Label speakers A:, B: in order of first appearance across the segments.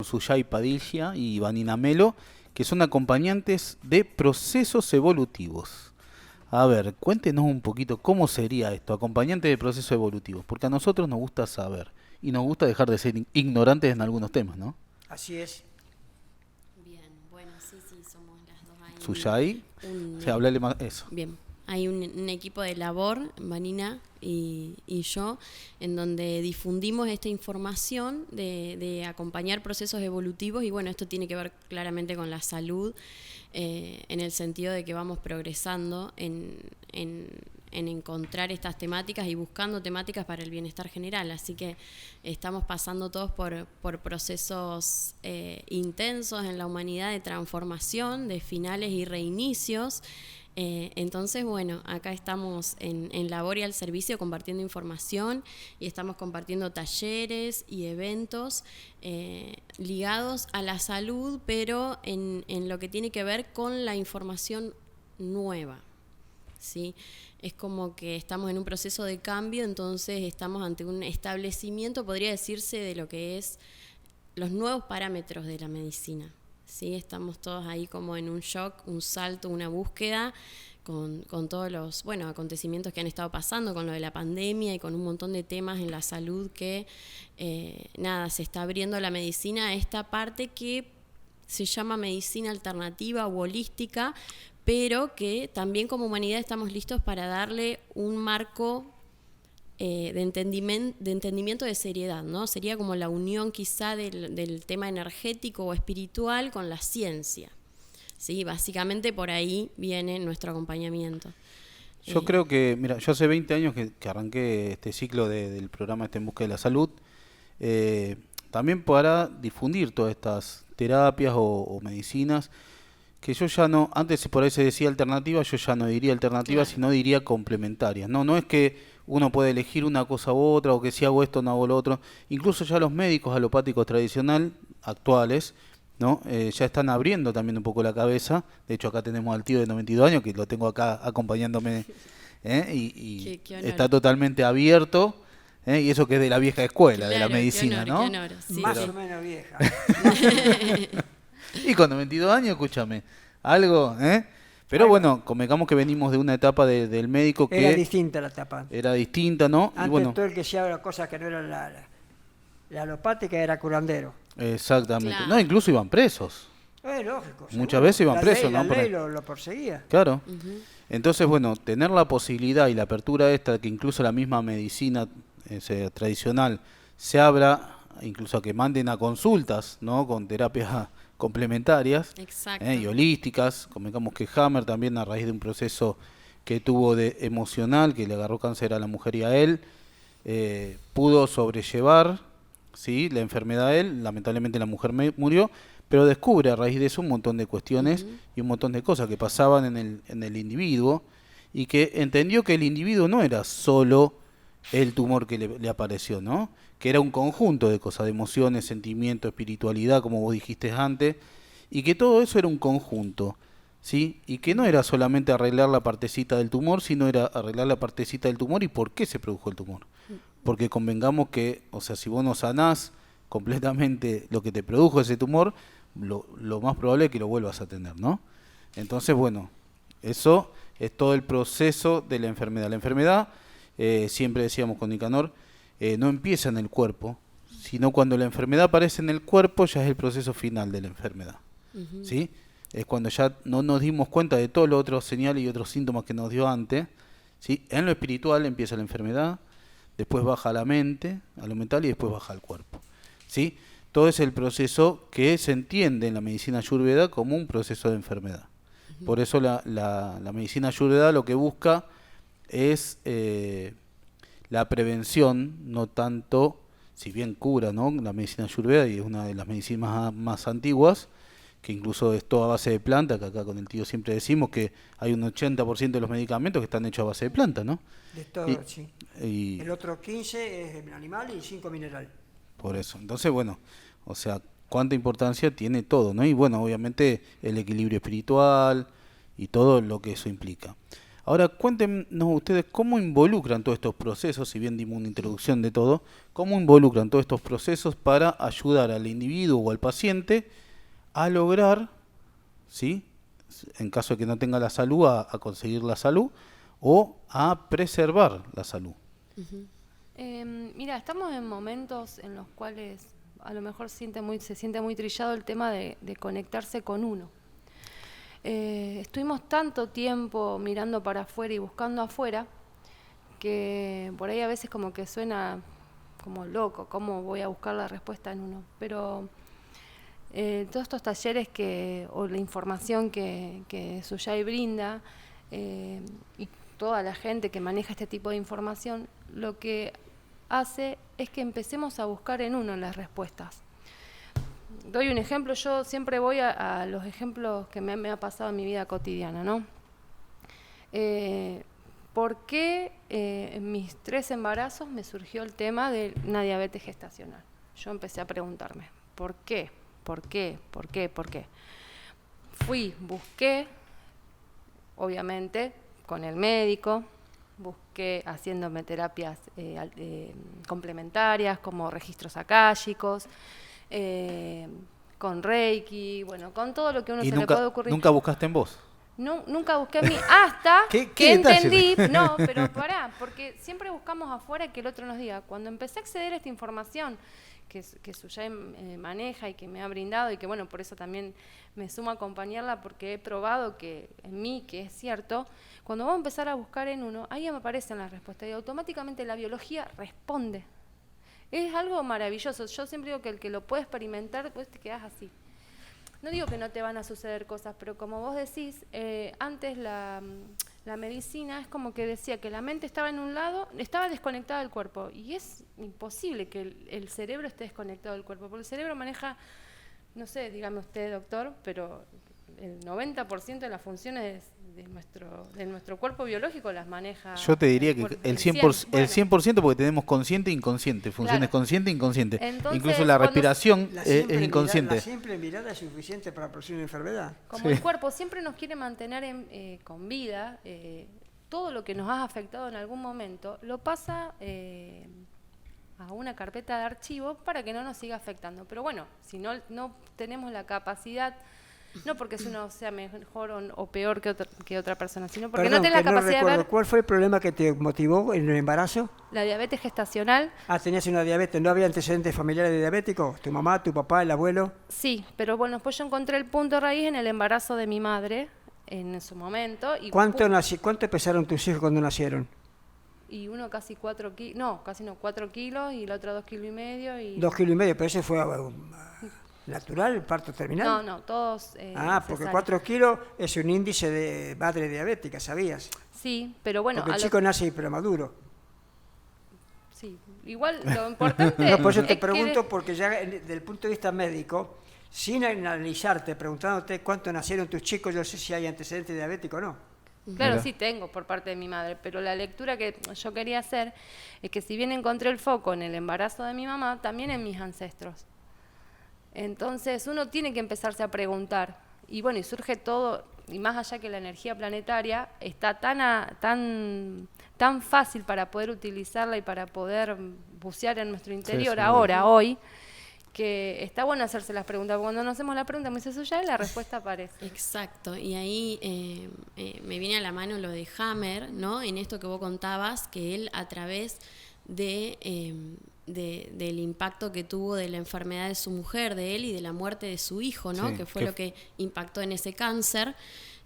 A: Suyay Padilla y Vanina Melo, que son acompañantes de procesos evolutivos. A ver, cuéntenos un poquito cómo sería esto, acompañante de procesos evolutivos, porque a nosotros nos gusta saber y nos gusta dejar de ser ignorantes en algunos temas, ¿no?
B: Así es.
C: Bien, bueno, sí, somos las dos ahí.
A: Suyay, sí, háblale más eso.
C: Bien, hay un equipo de labor, Vanina y yo, en donde difundimos esta información de acompañar procesos evolutivos y bueno, esto tiene que ver claramente con la salud, en el sentido de que vamos progresando en encontrar estas temáticas y buscando temáticas para el bienestar general. Así que estamos pasando todos por procesos intensos en la humanidad de transformación, de finales y reinicios. Entonces, bueno, acá estamos en labor y al servicio compartiendo información y estamos compartiendo talleres y eventos ligados a la salud, pero en lo que tiene que ver con la información nueva, ¿sí? Es como que estamos en un proceso de cambio, entonces estamos ante un establecimiento, podría decirse, de lo que es los nuevos parámetros de la medicina. ¿Sí? Estamos todos ahí como en un shock, un salto, una búsqueda con todos los acontecimientos que han estado pasando, con lo de la pandemia y con un montón de temas en la salud que, se está abriendo la medicina a esta parte que se llama medicina alternativa o holística, pero que también como humanidad estamos listos para darle un marco de entendimiento de seriedad, ¿no? Sería como la unión quizá del tema energético o espiritual con la ciencia. Sí, básicamente por ahí viene nuestro acompañamiento.
A: Yo creo que, mira, yo hace 20 años que arranqué este ciclo del programa En Busca de la Salud, también para difundir todas estas terapias o medicinas, que yo ya no, antes por ahí se decía alternativa, yo ya no diría alternativa,
C: Claro.
A: sino diría complementarias. No es que uno puede elegir una cosa u otra, o que si hago esto no hago lo otro. Incluso ya los médicos alopáticos tradicional actuales, ¿no? Ya están abriendo también un poco la cabeza. De hecho, acá tenemos al tío de 92 años, que lo tengo acá acompañándome, y
C: Qué honor.
A: está totalmente abierto, y eso que es de la vieja escuela, de la
C: Claro,
A: medicina,
C: qué
A: ¿no?
C: honor, sí,
B: Más
C: sí.
B: o menos vieja.
A: Y con 92 años, escúchame, algo, ¿eh? Pero
B: Algo.
A: bueno, convengamos que venimos de una etapa del médico
B: Era
A: que
B: distinta la etapa.
A: era distinta, ¿no? Y
B: Antes
A: bueno,
B: todo el que se habla cosas que no eran la alopática era curandero.
A: exactamente.
C: Claro.
A: No, incluso iban presos.
B: Lógico.
A: Muchas
B: seguro.
A: veces iban
B: La
A: presos,
B: ley,
A: ¿no?
B: La
A: Por
B: ley
A: ahí.
B: lo perseguía.
A: Claro.
C: Ujú.
A: Entonces, bueno, tener la posibilidad y la apertura esta, que incluso la misma medicina tradicional se abra, incluso a que manden a consultas, ¿no? Con terapias complementarias,
C: Exacto.
A: y holísticas. Convengamos que Hammer también, a raíz de un proceso que tuvo de emocional, que le agarró cáncer a la mujer y a él, pudo sobrellevar, ¿sí?, la enfermedad a él. Lamentablemente la mujer murió, pero descubre a raíz de eso un montón de cuestiones y un montón de cosas que pasaban en el individuo, y que entendió que el individuo no era solo el tumor que le apareció, ¿no? Que era un conjunto de cosas, de emociones, sentimientos, espiritualidad, como vos dijiste antes, y que todo eso era un conjunto, ¿sí? Y que no era solamente arreglar la partecita del tumor, sino era arreglar la partecita del tumor y por qué se produjo el tumor. Porque convengamos que, o sea, si vos no sanás completamente lo que te produjo ese tumor, lo más probable es que lo vuelvas a tener, ¿no? Entonces, bueno, eso es todo el proceso de la enfermedad. La enfermedad, siempre decíamos con Nicanor, no empieza en el cuerpo, sino cuando la enfermedad aparece en el cuerpo ya es el proceso final de la enfermedad, ¿sí? Es cuando ya no nos dimos cuenta de todos los otros señales y otros síntomas que nos dio antes, ¿sí? En lo espiritual empieza la enfermedad, después baja a la mente, a lo mental, y después baja al cuerpo, ¿sí? Todo es el proceso que se entiende en la medicina ayurveda como un proceso de enfermedad. Por eso la medicina ayurveda lo que busca es la prevención, no tanto, si bien cura, ¿no? La medicina ayurveda, y es una de las medicinas más antiguas, que incluso es toda a base de planta, que acá con el tío siempre decimos que hay un 80% de los medicamentos que están hechos a base de planta, ¿no?
B: De todo,
A: Y,
B: sí.
A: y
B: El otro 15 es animal y 5 mineral.
A: por eso, entonces, bueno, o sea, cuánta importancia tiene todo, ¿no? Y bueno, obviamente el equilibrio espiritual y todo lo que eso implica. Ahora, cuéntenos ustedes cómo involucran todos estos procesos, si bien dimos una introducción de todo, cómo involucran todos estos procesos para ayudar al individuo o al paciente a lograr, ¿sí?, en caso de que no tenga la salud, a conseguir la salud o a preservar la salud.
D: Mira, estamos en momentos en los cuales a lo mejor se siente muy trillado el tema de conectarse con uno. Estuvimos tanto tiempo mirando para afuera y buscando afuera que por ahí a veces como que suena como loco, cómo voy a buscar la respuesta en uno. Pero todos estos talleres o la información que Suyai brinda y toda la gente que maneja este tipo de información, lo que hace es que empecemos a buscar en uno las respuestas. Doy un ejemplo, yo siempre voy a los ejemplos que me ha pasado en mi vida cotidiana, ¿no? ¿Por qué en mis 3 embarazos me surgió el tema de una diabetes gestacional? Yo empecé a preguntarme, ¿por qué? ¿Por qué? ¿Por qué? ¿Por qué? Busqué, obviamente, con el médico, busqué haciéndome terapias complementarias como registros akáshicos, con Reiki, bueno, con todo lo que uno se le puede ocurrir.
A: ¿Nunca buscaste en vos?
D: No, nunca busqué a mí, hasta que entendí, no, pero pará, porque siempre buscamos afuera que el otro nos diga. Cuando empecé a acceder a esta información que Suyai maneja y que me ha brindado, y que bueno, por eso también me sumo a acompañarla, porque he probado que en mí, que es cierto, cuando vos empezar a buscar en uno, ahí me aparecen las respuestas y automáticamente la biología responde. Es algo maravilloso. Yo siempre digo que el que lo puede experimentar, pues te quedás así. No digo que no te van a suceder cosas, pero como vos decís, antes la medicina es como que decía que la mente estaba en un lado, estaba desconectada del cuerpo. Y es imposible que el cerebro esté desconectado del cuerpo, porque el cerebro maneja, no sé, dígame usted, doctor, pero el 90% de las funciones de nuestro cuerpo biológico las maneja.
A: Yo te diría que el 100%, porque tenemos consciente e inconsciente, funciones consciente e inconsciente.
B: Entonces,
A: incluso la respiración es inconsciente.
B: La simple mirada es suficiente para producir una enfermedad.
D: Como el cuerpo siempre nos quiere mantener con vida, todo lo que nos ha afectado en algún momento lo pasa a una carpeta de archivo para que no nos siga afectando. Pero bueno, si no tenemos la capacidad, no porque uno sea mejor o peor que otra persona, sino porque no tiene la capacidad de ver.
B: ¿Cuál fue el problema que te motivó en el embarazo?
D: La diabetes gestacional.
B: Tenías una diabetes, ¿no había antecedentes familiares de diabéticos? ¿Tu mamá, tu papá, el abuelo?
D: Sí, pero bueno, después yo encontré el punto raíz en el embarazo de mi madre en su momento. Y
B: ¿Cuánto pesaron tus hijos cuando nacieron?
D: Y uno casi 4 kilos, 4 kilos, y el otro 2,5 kilos.
B: 2,5 kilos, pero ese fue natural, parto terminal.
D: No, todos.
B: Porque 4 kilos es un índice de madre diabética, ¿sabías?
D: Sí, pero bueno.
B: Porque el chico nace prematuro.
D: Sí, igual lo importante.
B: No, por eso te pregunto, porque ya desde el punto de vista médico, sin analizarte, preguntándote cuánto nacieron tus chicos, yo sé si hay antecedentes diabéticos o no.
D: Claro,
A: Mira.
D: sí tengo por parte de mi madre, pero la lectura que yo quería hacer es que si bien encontré el foco en el embarazo de mi mamá, también en mis ancestros. Entonces uno tiene que empezarse a preguntar, y bueno, y surge todo, y más allá que la energía planetaria está tan fácil para poder utilizarla y para poder bucear en nuestro interior hoy, que está bueno hacerse las preguntas. Cuando nos hacemos la pregunta, me dice Suyai, la respuesta aparece.
C: Exacto, y ahí me viene a la mano lo de Hammer, ¿no? En esto que vos contabas, que él a través del impacto que tuvo de la enfermedad de su mujer, de él y de la muerte de su hijo, ¿no?
A: Sí,
C: que fue lo que impactó en ese cáncer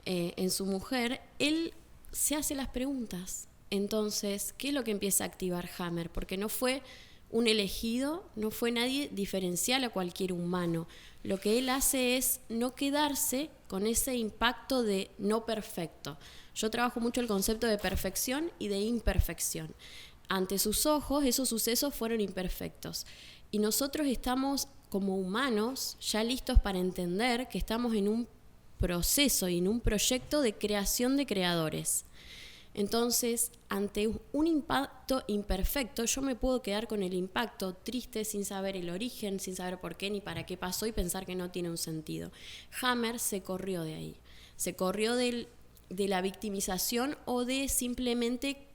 C: en su mujer, él se hace las preguntas. Entonces, ¿qué es lo que empieza a activar Hammer? Porque no fue un elegido, no fue nadie diferencial a cualquier humano. Lo que él hace es no quedarse con ese impacto de no perfecto. Yo trabajo mucho el concepto de perfección y de imperfección. Ante sus ojos, esos sucesos fueron imperfectos. Y nosotros estamos, como humanos, ya listos para entender que estamos en un proceso y en un proyecto de creación de creadores. Entonces, ante un impacto imperfecto, yo me puedo quedar con el impacto triste sin saber el origen, sin saber por qué ni para qué pasó y pensar que no tiene un sentido. Hammer se corrió de ahí, se corrió del la victimización o de simplemente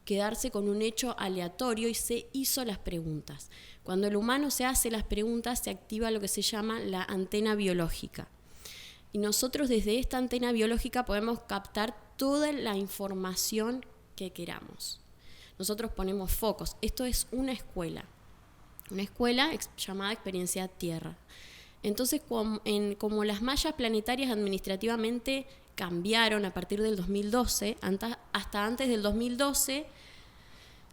C: quedarse con un hecho aleatorio y se hizo las preguntas. Cuando el humano se hace las preguntas, se activa lo que se llama la antena biológica. Y nosotros desde esta antena biológica podemos captar toda la información que queramos. Nosotros ponemos focos. Esto es una escuela llamada Experiencia Tierra. Entonces, como las mallas planetarias administrativamente cambiaron a partir del 2012, hasta antes del 2012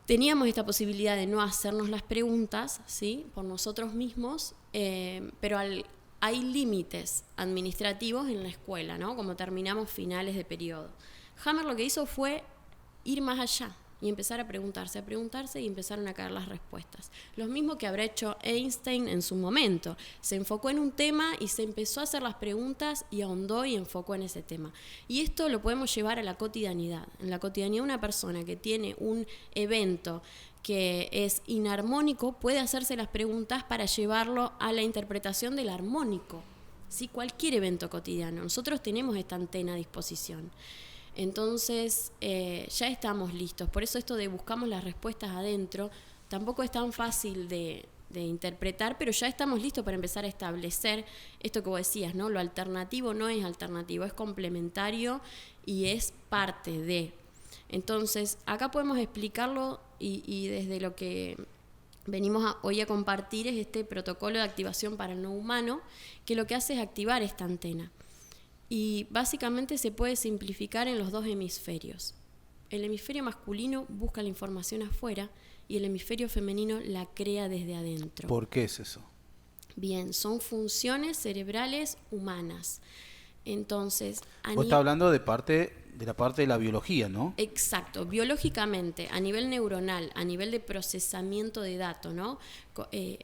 C: teníamos esta posibilidad de no hacernos las preguntas, ¿sí?, por nosotros mismos, pero hay límites administrativos en la escuela, ¿no?, como terminamos finales de periodo. Hammer lo que hizo fue ir más allá y empezar a preguntarse y empezaron a caer las respuestas. Lo mismo que habrá hecho Einstein en su momento. Se enfocó en un tema y se empezó a hacer las preguntas y ahondó y enfocó en ese tema. Y esto lo podemos llevar a la cotidianidad. En la cotidianidad, una persona que tiene un evento que es inarmónico puede hacerse las preguntas para llevarlo a la interpretación del armónico. ¿Sí? Cualquier evento cotidiano. Nosotros tenemos esta antena a disposición. Entonces ya estamos listos. Por eso esto de buscamos las respuestas adentro tampoco es tan fácil de interpretar, pero ya estamos listos para empezar a establecer esto que vos decías, ¿no? Lo alternativo no es alternativo, es complementario y es parte de. Entonces acá podemos explicarlo y desde lo que venimos hoy a compartir es este protocolo de activación para el no humano, que lo que hace es activar esta antena. Y básicamente se puede simplificar en los dos hemisferios. El hemisferio masculino busca la información afuera y el hemisferio femenino la crea desde adentro.
A: ¿Por qué es eso?
C: Bien, son funciones cerebrales humanas. Entonces,
A: vos estás hablando de la parte de la biología, ¿no?
C: Exacto, biológicamente, a nivel neuronal, a nivel de procesamiento de datos, ¿no?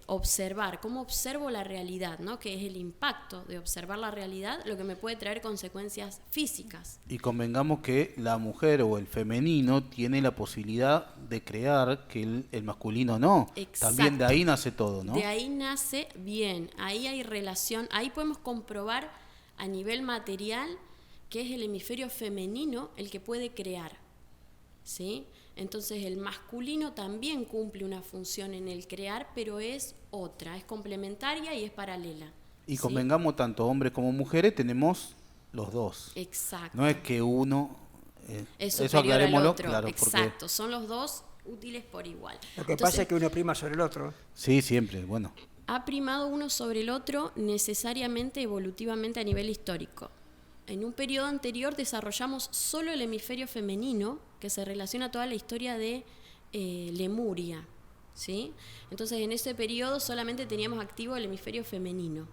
C: Observar, cómo observo la realidad, ¿no? Que es el impacto de observar la realidad, lo que me puede traer consecuencias físicas.
A: Y convengamos que la mujer o el femenino tiene la posibilidad de crear, que el masculino no.
C: Exacto.
A: También de ahí nace todo, ¿no?
C: De ahí nace, bien, ahí hay relación, ahí podemos comprobar a nivel material que es el hemisferio femenino el que puede crear, ¿sí? Entonces el masculino también cumple una función en el crear, pero es otra, es complementaria y es paralela.
A: Y
C: ¿sí?
A: convengamos, tanto hombres como mujeres tenemos los dos.
C: Exacto.
A: No es que uno...
C: es
A: eso
C: superior al
A: aclarémoslo,
C: otro.
A: claro.
C: Exacto,
A: Porque...
C: son los dos útiles por igual.
B: Lo que pasa es que uno prima sobre el otro.
A: Sí, siempre, bueno.
C: Ha primado uno sobre el otro necesariamente evolutivamente a nivel histórico. En un periodo anterior desarrollamos solo el hemisferio femenino, que se relaciona a toda la historia de Lemuria, ¿sí? Entonces en ese periodo solamente teníamos activo el hemisferio femenino.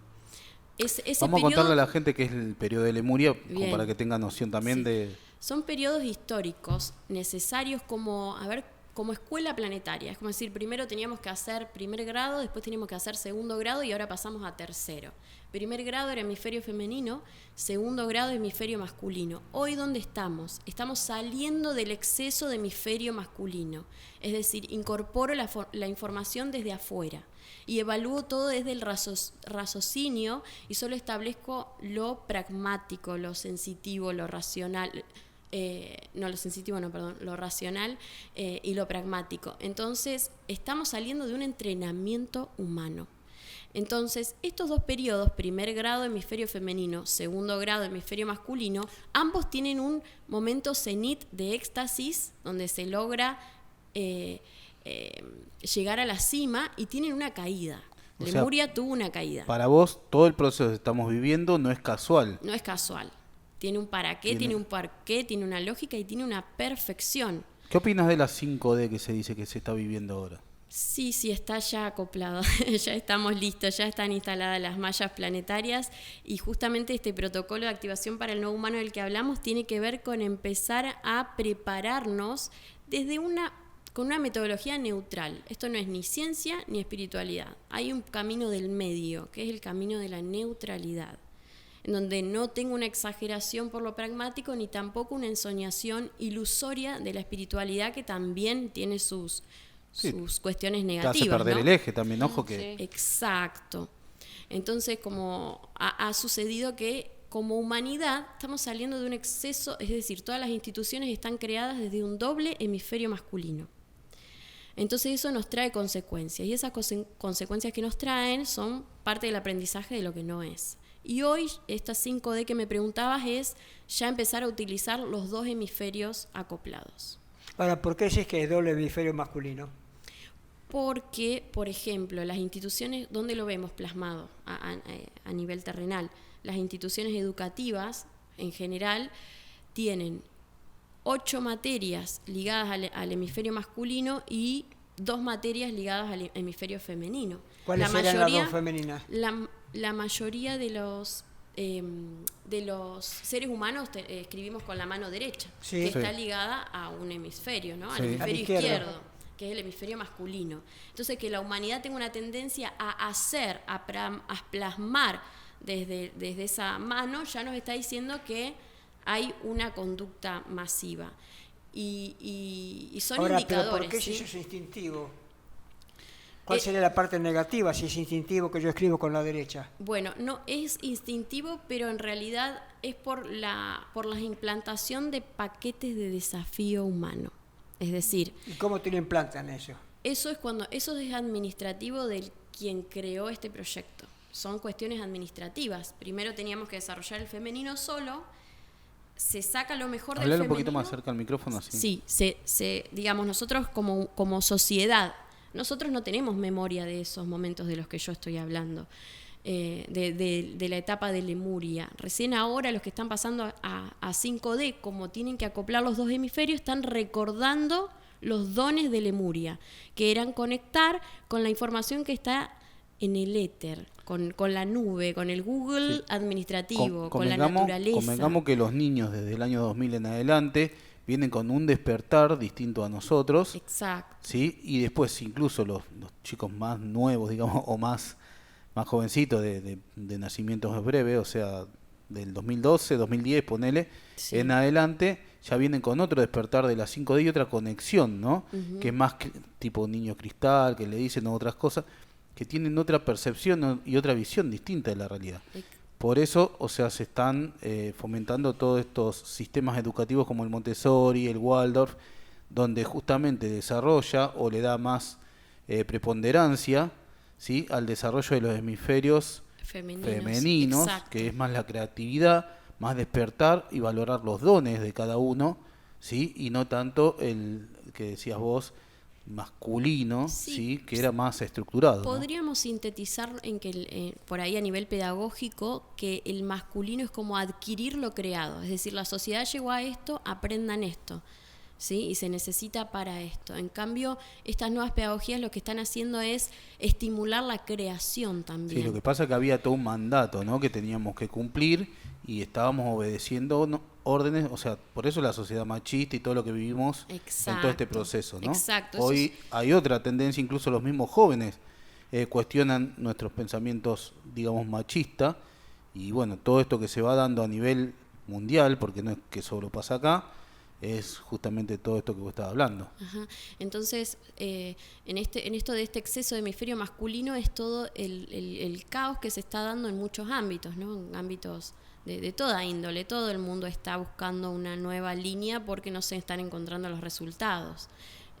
A: Vamos a contarle a la gente qué es el periodo de Lemuria, como para que tenga noción también
C: sí.
A: de...
C: Son periodos históricos necesarios como escuela planetaria. Es como decir, primero teníamos que hacer primer grado, después teníamos que hacer segundo grado y ahora pasamos a tercero. Primer grado era hemisferio femenino, segundo grado hemisferio masculino. Hoy, ¿dónde estamos? Estamos saliendo del exceso de hemisferio masculino. Es decir, incorporo la información desde afuera y evalúo todo desde el raciocinio y solo establezco lo pragmático, lo sensitivo, lo racional... lo racional y lo pragmático. Entonces, estamos saliendo de un entrenamiento humano. Entonces, estos dos periodos, primer grado hemisferio femenino, segundo grado hemisferio masculino, ambos tienen un momento cenit de éxtasis, donde se logra llegar a la cima y tienen una caída. Lemuria tuvo una caída.
A: Para vos, todo el proceso que estamos viviendo no es casual.
C: No es casual. Tiene un para qué, tiene un por qué, tiene una lógica y tiene una perfección.
A: ¿Qué opinas de las 5D que se dice que se está viviendo ahora?
C: Sí, está ya acoplado, ya estamos listos, ya están instaladas las mallas planetarias y justamente este protocolo de activación para el no humano del que hablamos tiene que ver con empezar a prepararnos con una metodología neutral. Esto no es ni ciencia ni espiritualidad. Hay un camino del medio, que es el camino de la neutralidad, en donde no tengo una exageración por lo pragmático ni tampoco una ensoñación ilusoria de la espiritualidad que también tiene sus cuestiones negativas.
A: Te hace perder el eje también, ojo que...
C: Exacto. Entonces, como ha sucedido que como humanidad estamos saliendo de un exceso, es decir, todas las instituciones están creadas desde un doble hemisferio masculino. Entonces eso nos trae consecuencias, y esas consecuencias que nos traen son parte del aprendizaje de lo que no es. Y hoy, esta 5D que me preguntabas es ya empezar a utilizar los dos hemisferios acoplados.
B: Ahora, ¿por qué decís que es doble hemisferio masculino?
C: Porque, por ejemplo, las instituciones, ¿dónde lo vemos plasmado a nivel terrenal? Las instituciones educativas, en general, tienen 8 materias ligadas al hemisferio masculino y 2 materias ligadas al hemisferio femenino.
B: ¿Cuáles serían las dos femeninas?
C: La mayoría de los seres humanos escribimos con la mano derecha, que está ligada a un hemisferio, ¿no? Al hemisferio izquierdo, que es el hemisferio masculino. Entonces, que la humanidad tenga una tendencia a hacer, a plasmar desde esa mano, ya nos está diciendo que hay una conducta masiva. Y son indicadores.
B: ¿Pero por qué si eso es instintivo? ¿Cuál sería la parte negativa si es instintivo que yo escribo con la derecha?
C: Bueno, no es instintivo, pero en realidad es por la implantación de paquetes de desafío humano. Es decir...
B: ¿Y cómo te lo implantan eso?
C: Eso es administrativo del quien creó este proyecto. Son cuestiones administrativas. Primero teníamos que desarrollar el femenino solo, se saca lo mejor del femenino.
A: Hablar un poquito más cerca al micrófono, así.
C: Sí, digamos, nosotros como sociedad, nosotros no tenemos memoria de esos momentos de los que yo estoy hablando, de la etapa de Lemuria. Recién ahora los que están pasando a 5D, como tienen que acoplar los dos hemisferios, están recordando los dones de Lemuria, que eran conectar con la información que está en el éter, con la nube, con el Google administrativo, con la naturaleza.
A: Convengamos que los niños desde el año 2000 en adelante vienen con un despertar distinto a nosotros.
C: Exacto.
A: ¿Sí? Y después incluso los chicos más nuevos, digamos, o más jovencitos de nacimientos breves, o sea, del 2012, 2010, ponele, en adelante, ya vienen con otro despertar de la 5D y otra conexión, ¿no? Uh-huh. Que es más tipo niño cristal, que le dicen otras cosas, que tienen otra percepción y otra visión distinta de la realidad. Por eso, o sea, se están fomentando todos estos sistemas educativos como el Montessori, el Waldorf, donde justamente desarrolla o le da más preponderancia, ¿sí?, al desarrollo de los hemisferios femeninos, que es más la creatividad, más despertar y valorar los dones de cada uno, ¿sí?, y no tanto el que decías vos, masculino, sí, que era más estructurado.
C: Podríamos sintetizar en que por ahí a nivel pedagógico que el masculino es como adquirir lo creado, es decir, la sociedad llegó a esto, aprendan esto, ¿sí? Y se necesita para esto. En cambio, estas nuevas pedagogías lo que están haciendo es estimular la creación también.
A: Sí, lo que pasa es que había todo un mandato, ¿no?, que teníamos que cumplir y estábamos obedeciendo órdenes, o sea, por eso la sociedad machista y todo lo que vivimos en todo este proceso, ¿no?
C: Exacto.
A: Hoy hay otra tendencia, incluso los mismos jóvenes cuestionan nuestros pensamientos, digamos, machistas, y bueno, todo esto que se va dando a nivel mundial, porque no es que solo pasa acá, es justamente todo esto que vos estabas hablando.
C: Ajá. Entonces, en esto de este exceso de hemisferio masculino es todo el caos que se está dando en muchos ámbitos, ¿no? En ámbitos de toda índole. Todo el mundo está buscando una nueva línea porque no se están encontrando los resultados.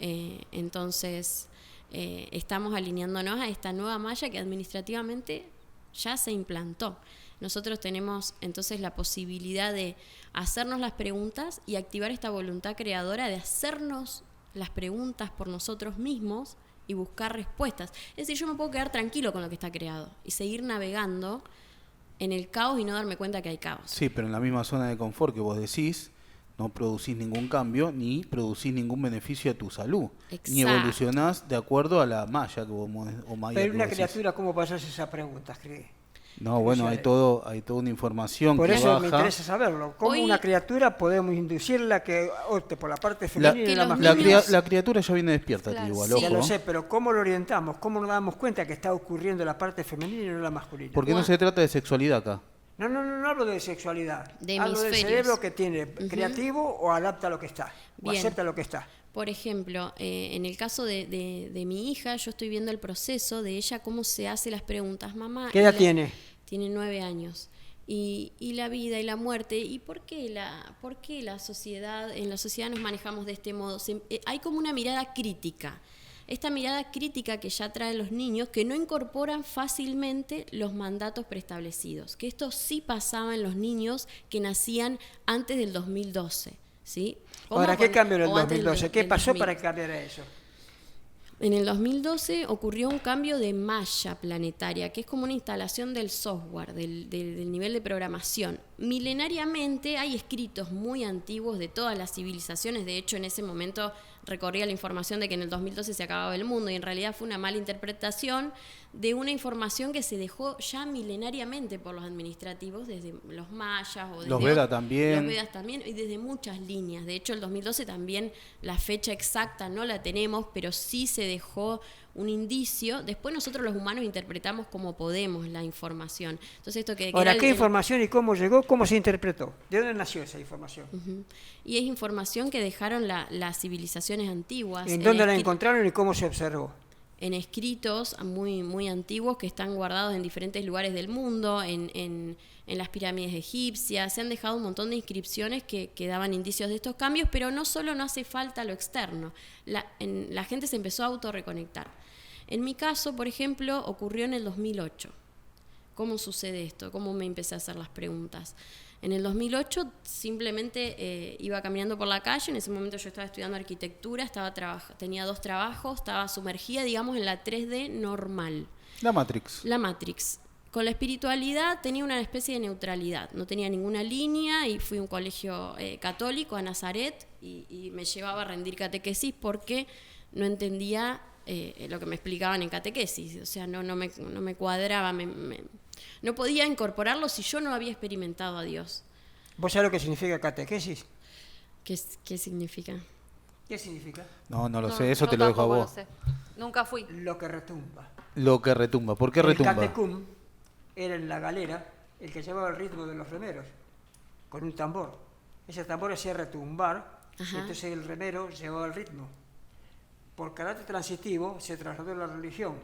C: Entonces, estamos alineándonos a esta nueva malla que administrativamente ya se implantó. Nosotros tenemos entonces la posibilidad de hacernos las preguntas y activar esta voluntad creadora de hacernos las preguntas por nosotros mismos y buscar respuestas. Es decir, yo me puedo quedar tranquilo con lo que está creado y seguir navegando en el caos y no darme cuenta que hay caos.
A: Sí, pero en la misma zona de confort que vos decís, no producís ningún cambio ni producís ningún beneficio a tu salud. Exacto. Ni evolucionás de acuerdo a la malla que vos o malla.
B: Pero una criatura, ¿cómo pasás esa pregunta, cree?
A: No, bueno, hay toda una información que baja.
B: Por eso me interesa saberlo. ¿Cómo una criatura podemos inducirla que opte por la parte femenina y la masculina?
A: La criatura ya viene despierta, claro, igual,
B: sí. Ya lo sé, pero ¿cómo lo orientamos? ¿Cómo nos damos cuenta que está ocurriendo la parte femenina y no la masculina?
A: Porque no se trata de sexualidad acá.
B: No hablo de sexualidad.
C: De
B: hablo del cerebro que tiene creativo o adapta lo que está, o
C: Bien.
B: acepta lo que está.
C: Por ejemplo, en el caso de mi hija, yo estoy viendo el proceso de ella, cómo se hace las preguntas. Mamá,
B: ¿Qué edad tiene?
C: Tiene 9 años. y la vida y la muerte. ¿Y por qué la sociedad, en la sociedad nos manejamos de este modo? Hay como una mirada crítica. Esta mirada crítica que ya traen los niños, que no incorporan fácilmente los mandatos preestablecidos, que esto sí pasaba en los niños que nacían antes del 2012, ¿sí?
B: Ahora, ¿qué cambió en el 2012? ¿Qué pasó para que cambiara eso?
C: En el 2012 ocurrió un cambio de malla planetaria, que es como una instalación del software, del nivel de programación. Milenariamente hay escritos muy antiguos de todas las civilizaciones. De hecho, en ese momento recorría la información de que en el 2012 se acababa el mundo, y en realidad fue una mala interpretación de una información que se dejó ya milenariamente por los administrativos, desde los mayas o desde
A: los Vedas también.
C: Los Vedas también, y desde muchas líneas. De hecho, el 2012 también, la fecha exacta no la tenemos, pero sí se dejó un indicio. Después nosotros los humanos interpretamos como podemos la información. Entonces, esto que
B: ahora, ¿qué información y cómo llegó? ¿Cómo se interpretó? ¿De dónde nació esa información?
C: Y es información que dejaron las civilizaciones antiguas.
B: ¿En dónde la encontraron y cómo se observó?
C: En escritos muy, muy antiguos que están guardados en diferentes lugares del mundo, en las pirámides egipcias. Se han dejado un montón de inscripciones que daban indicios de estos cambios, pero no solo no hace falta lo externo. La gente se empezó a autorreconectar. En mi caso, por ejemplo, ocurrió en el 2008. ¿Cómo sucede esto? ¿Cómo me empecé a hacer las preguntas? En el 2008 simplemente iba caminando por la calle. En ese momento yo estaba estudiando arquitectura, tenía 2 trabajos, estaba sumergida, digamos, en la 3D normal.
A: La Matrix.
C: Con la espiritualidad tenía una especie de neutralidad, no tenía ninguna línea, y fui a un colegio católico, a Nazaret, y me llevaba a rendir catequesis porque no entendía lo que me explicaban en catequesis. O sea, no me cuadraba, no podía incorporarlo si yo no había experimentado a Dios.
B: ¿Vos sabés lo que significa catequesis?
C: ¿Qué significa?
B: ¿Qué significa?
A: No lo sé, eso te lo dejo a vos.
D: Nunca fui.
B: Lo que retumba.
A: Lo que retumba. ¿Por qué retumba?
B: El catecum era en la galera el que llevaba el ritmo de los remeros, con un tambor. Ese tambor hacía retumbar, y entonces el remero llevaba el ritmo. Por carácter transitivo se trasladó a la religión.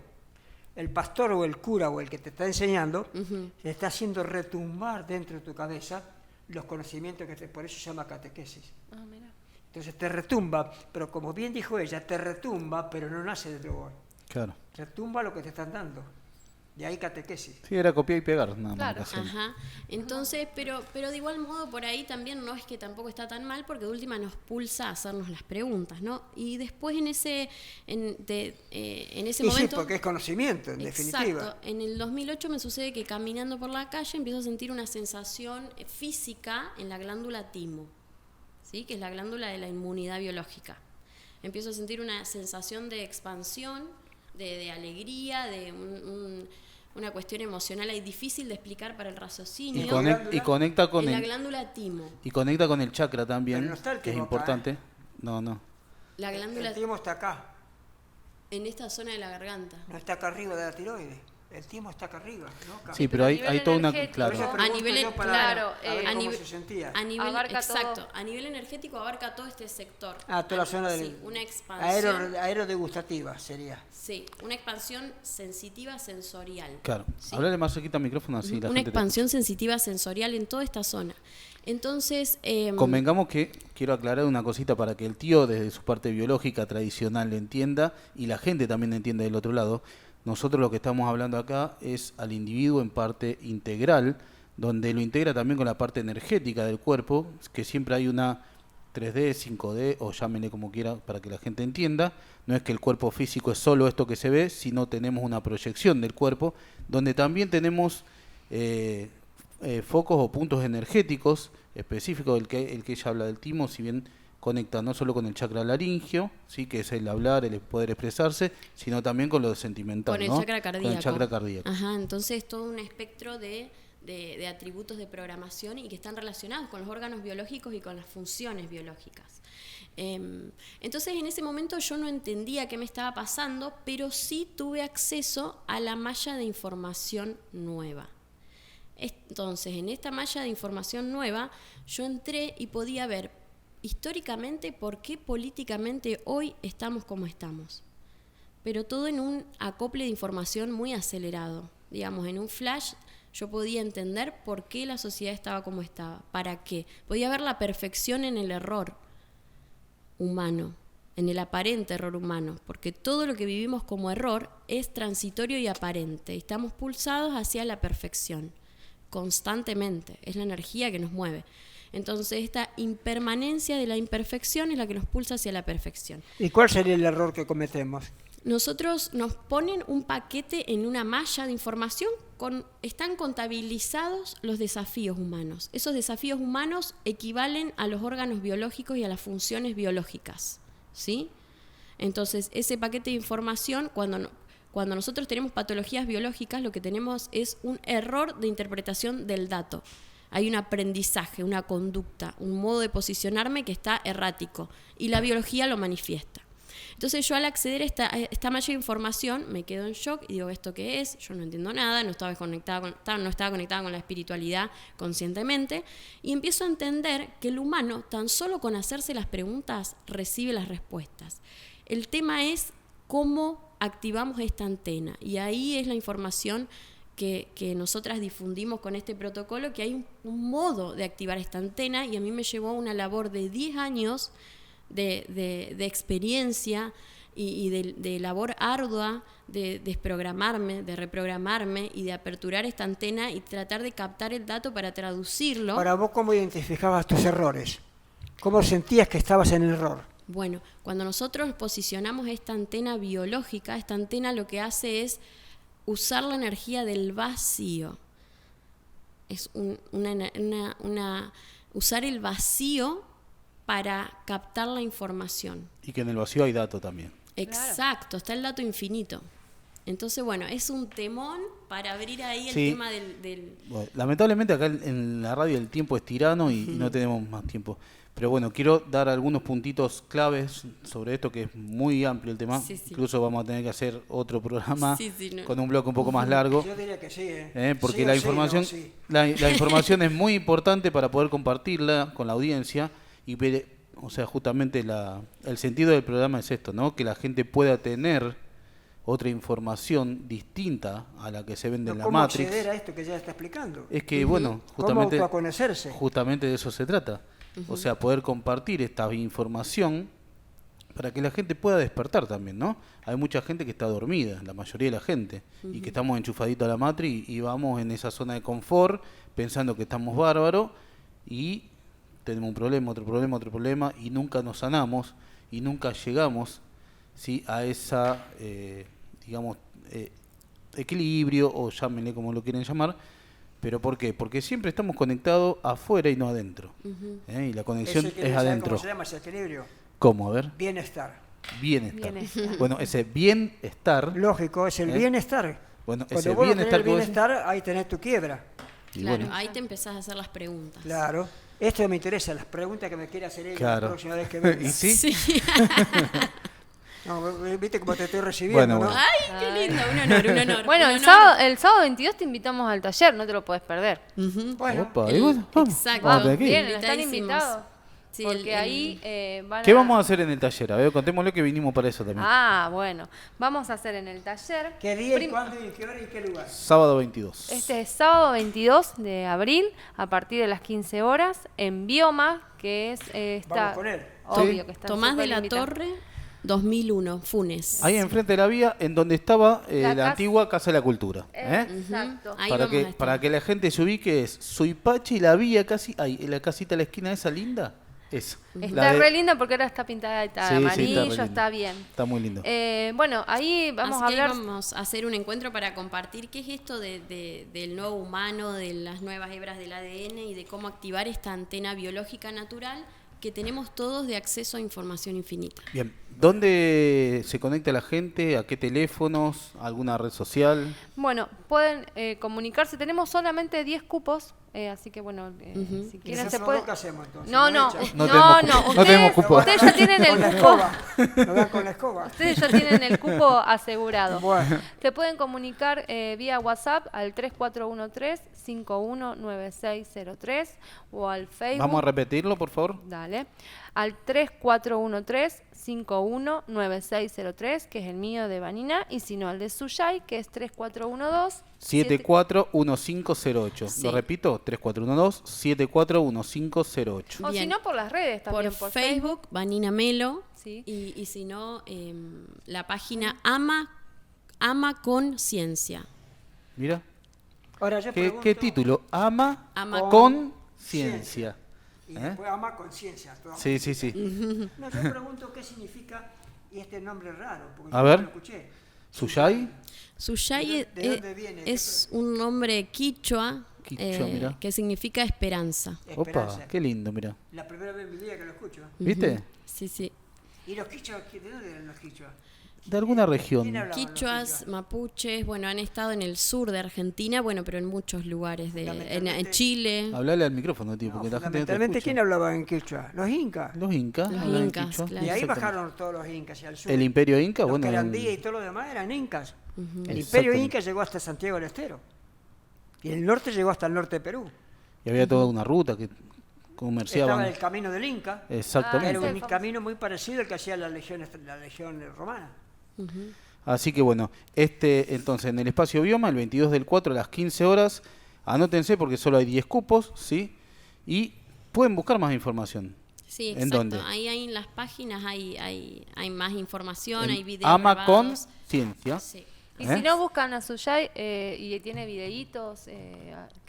B: El pastor o el cura o el que te está enseñando te está haciendo retumbar dentro de tu cabeza los conocimientos por eso se llama catequesis.
D: Mira.
B: Entonces te retumba, pero como bien dijo ella, te retumba, pero no nace de lugar.
A: Claro.
B: Retumba lo que te están dando. De ahí catequesis.
A: Sí, era copiar y pegar, nada
D: más.
A: Claro.
C: Ajá. Entonces, pero de igual modo por ahí también no es que tampoco está tan mal, porque de última nos pulsa a hacernos las preguntas, ¿no? Y después en ese momento.
B: Sí, porque es conocimiento, en definitiva.
C: Exacto. En el 2008 me sucede que caminando por la calle empiezo a sentir una sensación física en la glándula timo, ¿sí? Que es la glándula de la inmunidad biológica. Empiezo a sentir una sensación de expansión, de alegría, de una cuestión emocional ahí difícil de explicar para el raciocinio.
A: Y conecta con
C: la glándula timo.
A: Y conecta con el chakra también,
B: no está el
A: que es
B: timo
A: importante.
B: acá,
A: No.
C: La glándula
B: el timo está acá.
C: En esta zona de la garganta.
B: No está acá arriba de la tiroides. El timo está acá arriba, ¿no? Acá.
A: Sí, pero hay toda una...
B: Claro.
C: A nivel, claro,
B: a nivel, se sentía.
C: A nivel,
D: abarca
C: exacto,
D: todo.
C: A nivel energético abarca todo este sector.
B: Toda la zona del...
C: Sí, una expansión.
B: Aerodegustativa sería.
C: Sí, una expansión sensitiva sensorial.
A: Claro.
C: ¿Sí?
A: Hablale más cerquita al micrófono así la
C: una
A: gente
C: expansión sensitiva sensorial en toda esta zona. Entonces...
A: Convengamos que, quiero aclarar una cosita para que el tío desde su parte biológica tradicional le entienda y la gente también entienda del otro lado. Nosotros lo que estamos hablando acá es al individuo en parte integral, donde lo integra también con la parte energética del cuerpo, que siempre hay una 3D, 5D, o llámenle como quiera para que la gente entienda. No es que el cuerpo físico es solo esto que se ve, sino tenemos una proyección del cuerpo, donde también tenemos focos o puntos energéticos específicos, el que ella habla del timo, si bien conecta no solo con el chakra laringio, ¿sí? Que es el hablar, el poder expresarse, sino también con lo sentimental,
C: con el chakra cardíaco.
A: Con el chakra cardíaco.
C: Ajá, entonces todo un espectro de atributos de programación y que están relacionados con los órganos biológicos y con las funciones biológicas. Entonces en ese momento yo no entendía qué me estaba pasando, pero sí tuve acceso a la malla de información nueva. Entonces en esta malla de información nueva yo entré y podía ver históricamente por qué políticamente hoy estamos como estamos, pero todo en un acople de información muy acelerado. Digamos, en un flash yo podía entender por qué la sociedad estaba como estaba, para qué. Podía ver la perfección en el error humano, en el aparente error humano, porque todo lo que vivimos como error es transitorio y aparente. Estamos pulsados hacia la perfección, constantemente, es la energía que nos mueve. Entonces esta impermanencia de la imperfección es la que nos pulsa hacia la perfección.
B: ¿Y cuál sería el error que cometemos?
C: Nosotros nos ponen un paquete en una malla de información, están contabilizados los desafíos humanos. Esos desafíos humanos equivalen a los órganos biológicos y a las funciones biológicas, ¿sí? Entonces, ese paquete de información, cuando nosotros tenemos patologías biológicas, lo que tenemos es un error de interpretación del dato. Hay un aprendizaje, una conducta, un modo de posicionarme que está errático, y la biología lo manifiesta. Entonces yo al acceder a esta malla de información me quedo en shock y digo, ¿esto qué es? Yo no entiendo nada, no estaba conectada con la espiritualidad conscientemente, y empiezo a entender que el humano, tan solo con hacerse las preguntas, recibe las respuestas. El tema es cómo activamos esta antena, y ahí es la información que nosotras difundimos con este protocolo, que hay un modo de activar esta antena, y a mí me llevó una labor de 10 años de experiencia y de labor ardua de desprogramarme, de reprogramarme y de aperturar esta antena y tratar de captar el dato para traducirlo.
B: Para vos, ¿cómo identificabas tus errores? ¿Cómo sentías que estabas en el error?
C: Bueno, cuando nosotros posicionamos esta antena biológica, esta antena lo que hace es usar la energía del vacío. Es usar el vacío para captar la información.
A: Y que en el vacío hay dato también.
C: Exacto, está el dato infinito. Entonces, bueno, es un temón para abrir ahí el tema del...
A: Bueno, lamentablemente acá en la radio el tiempo es tirano y no tenemos más tiempo. Pero bueno, quiero dar algunos puntitos claves sobre esto, que es muy amplio el tema. Sí. Incluso vamos a tener que hacer otro programa con un bloque un poco más largo.
B: Yo diría que sí,
A: porque la información, la información es muy importante para poder compartirla con la audiencia. Y o sea, justamente el sentido del programa es esto, ¿no? Que la gente pueda tener otra información distinta a la que se vende en la Matrix.
B: ¿Cómo acceder a esto que ya está explicando?
A: Es que, bueno, justamente de eso se trata. O sea, poder compartir esta información para que la gente pueda despertar también, ¿no? Hay mucha gente que está dormida, la mayoría de la gente, y que estamos enchufaditos a la Matrix y vamos en esa zona de confort pensando que estamos bárbaros y tenemos un problema, otro problema, y nunca nos sanamos y nunca llegamos, ¿sí?, a esa, equilibrio, o llámenle como lo quieren llamar. ¿Pero por qué? Porque siempre estamos conectados afuera y no adentro. Y la conexión es adentro.
B: ¿Cómo se llama ese equilibrio?
A: ¿Cómo? A ver.
B: Bienestar.
A: Bueno, ese bienestar...
B: Lógico, es el bienestar.
A: Bueno,
B: cuando
A: ese
B: vos
A: bienestar...
B: tenés el bienestar, ahí tenés tu quiebra.
C: Claro, ahí te empezás a hacer las preguntas.
B: Claro. Esto me interesa, las preguntas que me quiere hacer ella la próxima vez que venga.
A: ¿Y sí?
B: No, viste cómo te estoy recibiendo,
A: bueno.
B: ¿no?
C: ¡Ay, qué lindo! Un honor.
D: Bueno, el sábado 22 te invitamos al taller, no te lo podés perder.
B: Bueno.
A: Opa,
C: exacto.
D: Bien, están invitados. Sí, porque ahí van
A: ¿Qué vamos a hacer en el taller? A ver, contémosle que vinimos para eso también.
D: Bueno. Vamos a hacer en el taller...
B: ¿Qué día y cuándo y qué hora y qué lugar?
A: Sábado 22.
D: Este es sábado 22 de abril, a partir de las 15 horas, en Bioma, que es...
B: Vamos con él.
D: Obvio que está
C: Tomás de la Torre, 2001, Funes.
A: Ahí enfrente de la vía, en donde estaba la antigua Casa de la Cultura.
D: Exacto.
C: Ahí
A: para que la gente se ubique, es Suipacha y la vía casi ahí, en la casita a la esquina esa linda. Eso.
D: Está re linda porque ahora está pintada de amarillo, está bien.
A: Está muy lindo.
D: Bueno, ahí vamos a hablar...
C: Vamos a hacer un encuentro para compartir qué es esto del nuevo humano, de las nuevas hebras del ADN y de cómo activar esta antena biológica natural que tenemos todos de acceso a información infinita.
A: Bien, ¿dónde se conecta la gente? ¿A qué teléfonos? ¿Alguna red social?
D: Bueno, pueden comunicarse. Tenemos solamente 10 cupos, así que bueno, si quieren se pueden...
B: ¿Qué hacemos entonces?
A: No tenemos cupo.
D: Ustedes ya tienen el cupo.
B: Nos dan con la escoba.
D: Ustedes ya tienen el cupo asegurado.
B: Bueno.
D: Se pueden comunicar vía WhatsApp al 3413-519603 o al Facebook.
A: ¿Vamos a repetirlo, por favor?
D: Dale. Al 3413-519603. 341-9603, que es el mío de Vanina, y si no, el de Suyay, que es
A: 3412-741508.
C: Sí.
A: Lo repito, 3412-741508.
D: O si
C: Bien.
D: no, por las redes también.
C: Por Facebook, Vanina Melo.
D: Sí.
C: Y si no, la página Ama con Ciencia.
A: Mira,
B: Ahora yo
A: ¿qué
B: pregunto,
A: título? Ama
C: Ama
A: con ciencia.
B: Y después ama conciencia.
A: Sí, sí, sí.
B: No, yo pregunto qué significa y este nombre raro, porque
A: A
B: yo
A: ver.
B: no lo escuché.
A: ¿Suyay?
C: Suyay
B: ¿De dónde viene?
C: es un nombre quichua,
A: Quichua, mira.
C: que significa esperanza.
B: Esperanza.
A: Opa, qué lindo, mira.
B: La primera vez en mi vida que lo escucho.
A: ¿Viste?
C: Sí, sí.
B: ¿Y los quichuas? ¿De dónde eran los quichuas?
A: De alguna
B: ¿Quién
A: región.
B: hablaba los
C: Quichuas, mapuches, bueno, han estado en el sur de Argentina, bueno, pero en muchos lugares, en
B: Fundamentalmente-
C: Chile.
A: Hablale al micrófono, tío, porque la gente no te
B: Fundamentalmente, ¿quién
A: escucha.
B: hablaba en quichua? Los incas.
A: Los incas.
C: Los
A: hablaban
C: incas,
A: quichua.
C: claro.
B: Y ahí
A: Exactamente.
B: bajaron todos los incas hacia el sur.
A: El imperio inca,
B: Los
A: bueno.
B: querandíes y todo lo demás eran incas. El imperio
A: Exactamente.
B: inca llegó hasta Santiago del Estero. Y el norte llegó hasta el norte de Perú.
A: Y había toda una ruta que comerciaban.
B: Estaba el camino del Inca.
A: Exactamente.
B: Era
D: Ah,
B: un
D: sí.
B: camino muy parecido al que hacía la legión romana.
A: Así que bueno, entonces en el espacio Bioma, el 22 del 4 a las 15 horas, anótense porque solo hay 10 cupos, ¿sí? Y pueden buscar más información.
C: Sí,
A: ¿En
C: exacto.
A: dónde?
C: Ahí en las páginas hay más información,
A: En
C: hay videos
A: Ama con
C: grabados.
A: Ciencia.
C: Sí.
D: Y
A: ¿Eh?
D: si no, buscan a Suyay y tiene videitos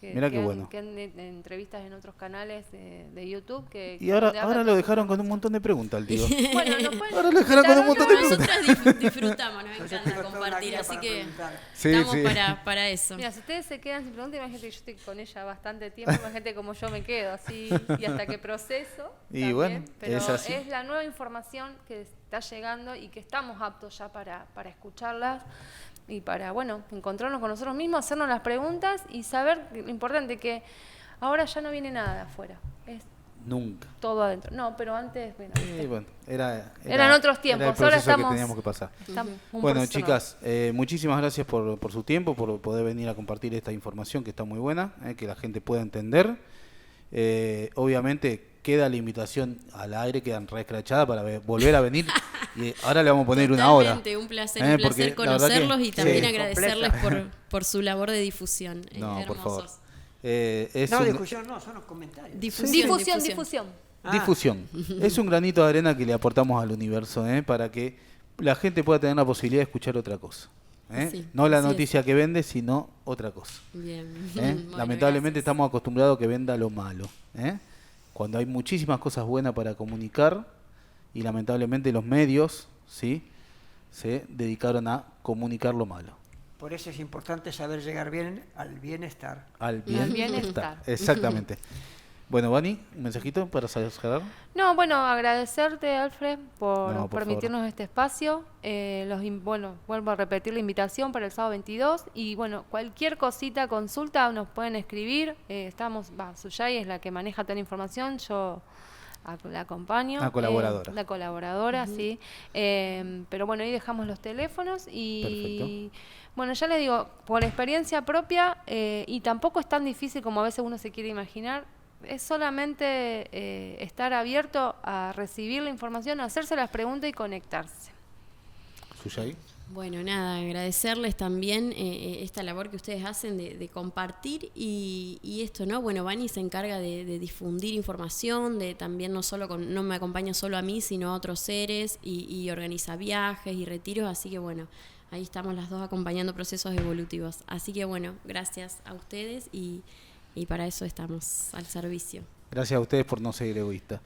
A: Mirá qué
D: han-
A: bueno.
D: que han entrevistas en otros canales de YouTube.
A: Y ahora
D: donde hablan
A: lo
D: de-
A: dejaron con un montón de preguntas al tío.
D: Bueno, lo pueden
A: Ahora lo dejaron con un montón de
C: Pero
A: preguntas.
C: nosotras disfrutamos, nos
B: Yo
C: encanta
B: tengo toda una
C: compartir,
B: guía
C: así
B: para
C: que
B: preguntar.
A: Sí,
C: estamos
A: sí.
C: para eso.
D: Mira, si ustedes se quedan sin preguntas, imagínate que yo estoy con ella bastante tiempo, imagínate como yo me quedo así y hasta que proceso.
A: Y
D: también,
A: bueno,
D: pero
A: es así.
D: es la nueva información que está llegando y que estamos aptos ya para escucharlas y para, bueno, encontrarnos con nosotros mismos, hacernos las preguntas y saber lo importante que ahora ya no viene nada de afuera, es
A: Nunca.
D: todo adentro. No, pero antes, bueno,
A: Y bueno,
D: Eran otros tiempos,
A: era el
D: ahora
A: proceso que
D: estamos-
A: teníamos que pasar.
D: estamos un
A: Bueno,
D: proceso
A: chicas, muchísimas gracias por su tiempo, por poder venir a compartir esta información que está muy buena, que la gente pueda entender. Obviamente queda la invitación al aire, quedan reescrachadas para volver a venir. Y ahora le vamos a poner una hora.
C: Totalmente, un placer
A: Porque la verdad que-
C: conocerlos y también
A: sí.
C: agradecerles por su labor de difusión.
A: No, por favor.
C: Hermosos.
A: Es
B: No,
A: un-
B: discusión no, son los comentarios.
D: Difusión.
B: Ah,
A: difusión. Es un granito de arena que le aportamos al universo, para que la gente pueda tener la posibilidad de escuchar otra cosa.
C: Sí,
A: No la
C: así es.
A: noticia que vende, sino otra cosa.
C: Bien. Bueno,
A: Lamentablemente
C: gracias.
A: estamos acostumbrados a que venda lo malo. Cuando hay muchísimas cosas buenas para comunicar y lamentablemente los medios, ¿sí?, se dedicaron a comunicar lo malo.
B: Por eso es importante saber llegar bien al bienestar.
A: Al
D: bienestar.
A: bienestar. Exactamente. Bueno, Vani, un mensajito para cerrar.
D: No, bueno, agradecerte, Alfred, por
A: No, por
D: permitirnos este espacio. Bueno, vuelvo a repetir la invitación para el sábado 22. Y bueno, cualquier cosita, consulta, nos pueden escribir. Suyay es la que maneja toda la información. Yo la acompaño.
A: La colaboradora.
D: La colaboradora, sí. Pero bueno, ahí dejamos los teléfonos y... Bueno, ya les digo, por experiencia propia, y tampoco es tan difícil como a veces uno se quiere imaginar, es solamente estar abierto a recibir la información, a hacerse las preguntas y conectarse.
A: Suyay.
C: Bueno, nada, agradecerles también esta labor que ustedes hacen de compartir y esto, ¿no? Bueno, Vani se encarga de difundir información, de también no me acompaña solo a mí, sino a otros seres y organiza viajes y retiros, así que bueno, ahí estamos las dos acompañando procesos evolutivos. Así que bueno, gracias a ustedes y para eso estamos al servicio.
A: Gracias a ustedes por no ser egoístas.